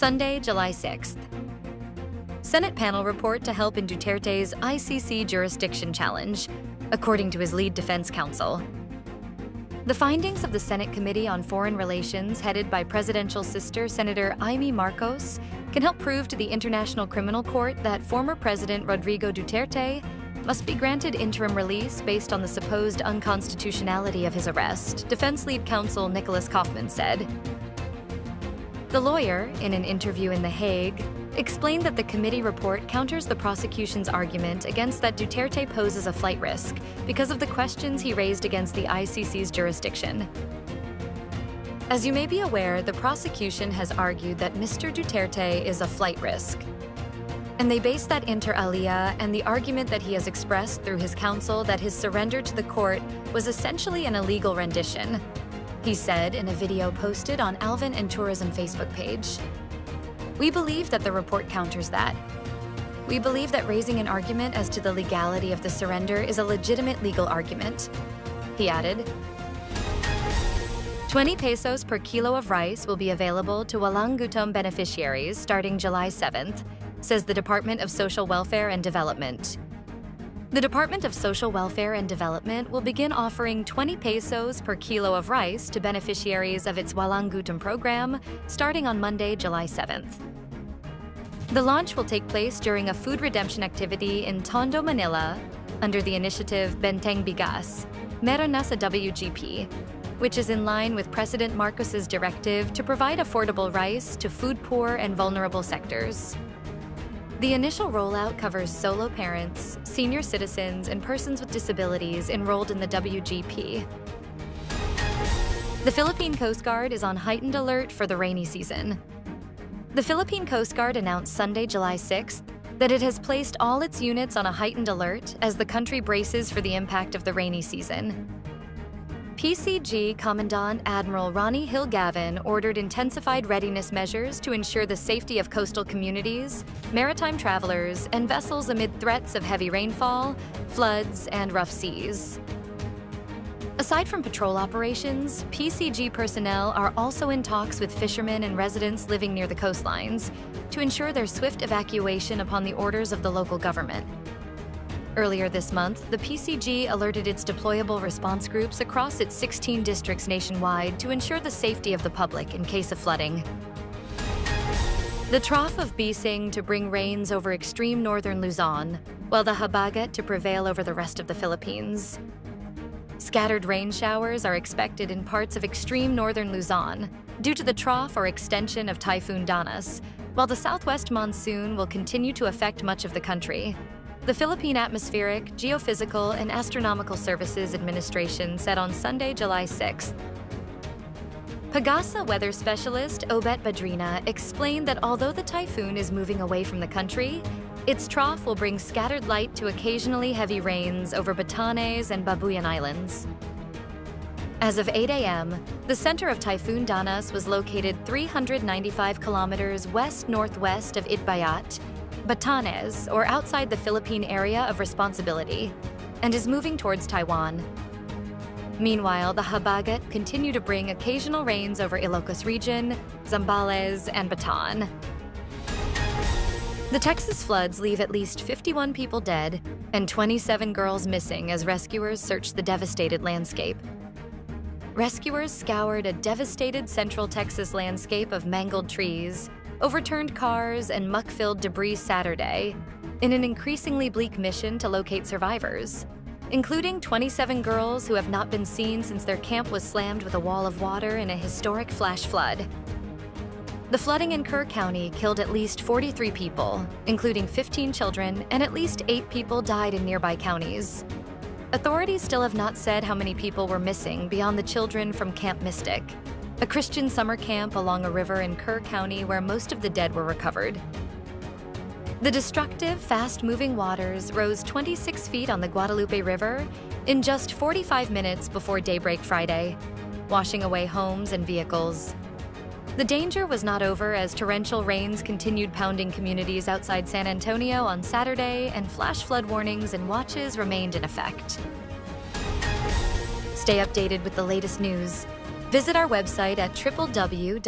Sunday, July 6th. Senate panel report to help in Duterte's ICC jurisdiction challenge, according to his lead defense counsel. The findings of the Senate Committee on Foreign Relations, headed by presidential sister Senator Amy Marcos, can help prove to the International Criminal Court that former President Rodrigo Duterte must be granted interim release based on the supposed unconstitutionality of his arrest, defense lead counsel Nicholas Kaufman said. The lawyer, in an interview in The Hague, explained that the committee report counters the prosecution's argument against that Duterte poses a flight risk because of the questions he raised against the ICC's jurisdiction. As you may be aware, the prosecution has argued that Mr. Duterte is a flight risk. And they base that inter alia and the argument that he has expressed through his counsel that his surrender to the court was essentially an illegal rendition, he said in a video posted on Alvin and Tourism Facebook page. We believe that the report counters that. We believe that raising an argument as to the legality of the surrender is a legitimate legal argument, he added. 20 pesos per kilo of rice will be available to Walang Gutom beneficiaries starting July 7th, says the Department of Social Welfare and Development. The Department of Social Welfare and Development will begin offering 20 pesos per kilo of rice to beneficiaries of its Walang Gutom program starting on Monday, July 7th. The launch will take place during a food redemption activity in Tondo, Manila, under the initiative Benteng Bigas, Meron na sa WGP, which is in line with President Marcos's directive to provide affordable rice to food-poor and vulnerable sectors. The initial rollout covers solo parents, senior citizens, and persons with disabilities enrolled in the WGP. The Philippine Coast Guard is on heightened alert for the rainy season. The Philippine Coast Guard announced Sunday, July 6th, that it has placed all its units on a heightened alert as the country braces for the impact of the rainy season. PCG Commandant Admiral Ronnie Hill Gavin ordered intensified readiness measures to ensure the safety of coastal communities, maritime travelers, and vessels amid threats of heavy rainfall, floods, and rough seas. Aside from patrol operations, PCG personnel are also in talks with fishermen and residents living near the coastlines to ensure their swift evacuation upon the orders of the local government. Earlier this month, the PCG alerted its deployable response groups across its 16 districts nationwide to ensure the safety of the public in case of flooding. The Trough of Bising to bring rains over extreme northern Luzon, while the habagat to prevail over the rest of the Philippines. Scattered rain showers are expected in parts of extreme northern Luzon due to the trough or extension of Typhoon Danas, while the southwest monsoon will continue to affect much of the country. The Philippine Atmospheric, Geophysical, and Astronomical Services Administration said on Sunday, July 6th. Pagasa weather specialist Obet Badrina explained that although the typhoon is moving away from the country, its trough will bring scattered light to occasionally heavy rains over Batanes and Babuyan Islands. As of 8 a.m., the center of Typhoon Danas was located 395 kilometers west-northwest of Itbayat, Batanes, or outside the Philippine area of responsibility, and is moving towards Taiwan. Meanwhile, the habagat continue to bring occasional rains over Ilocos Region, Zambales, and Bataan. The Texas floods leave at least 51 people dead and 27 girls missing as rescuers search the devastated landscape. Rescuers scoured a devastated central Texas landscape of mangled trees, overturned cars, and muck-filled debris Saturday in an increasingly bleak mission to locate survivors, including 27 girls who have not been seen since their camp was slammed with a wall of water in a historic flash flood. The flooding in Kerr County killed at least 43 people, including 15 children, and at least 8 people died in nearby counties. Authorities still have not said how many people were missing beyond the children from Camp Mystic, a Christian summer camp along a river in Kerr County where most of the dead were recovered. The destructive, fast-moving waters rose 26 feet on the Guadalupe River in just 45 minutes before daybreak Friday, washing away homes and vehicles. The danger was not over as torrential rains continued pounding communities outside San Antonio on Saturday, and flash flood warnings and watches remained in effect. Stay updated with the latest news. Visit our website at www.mb.com.ph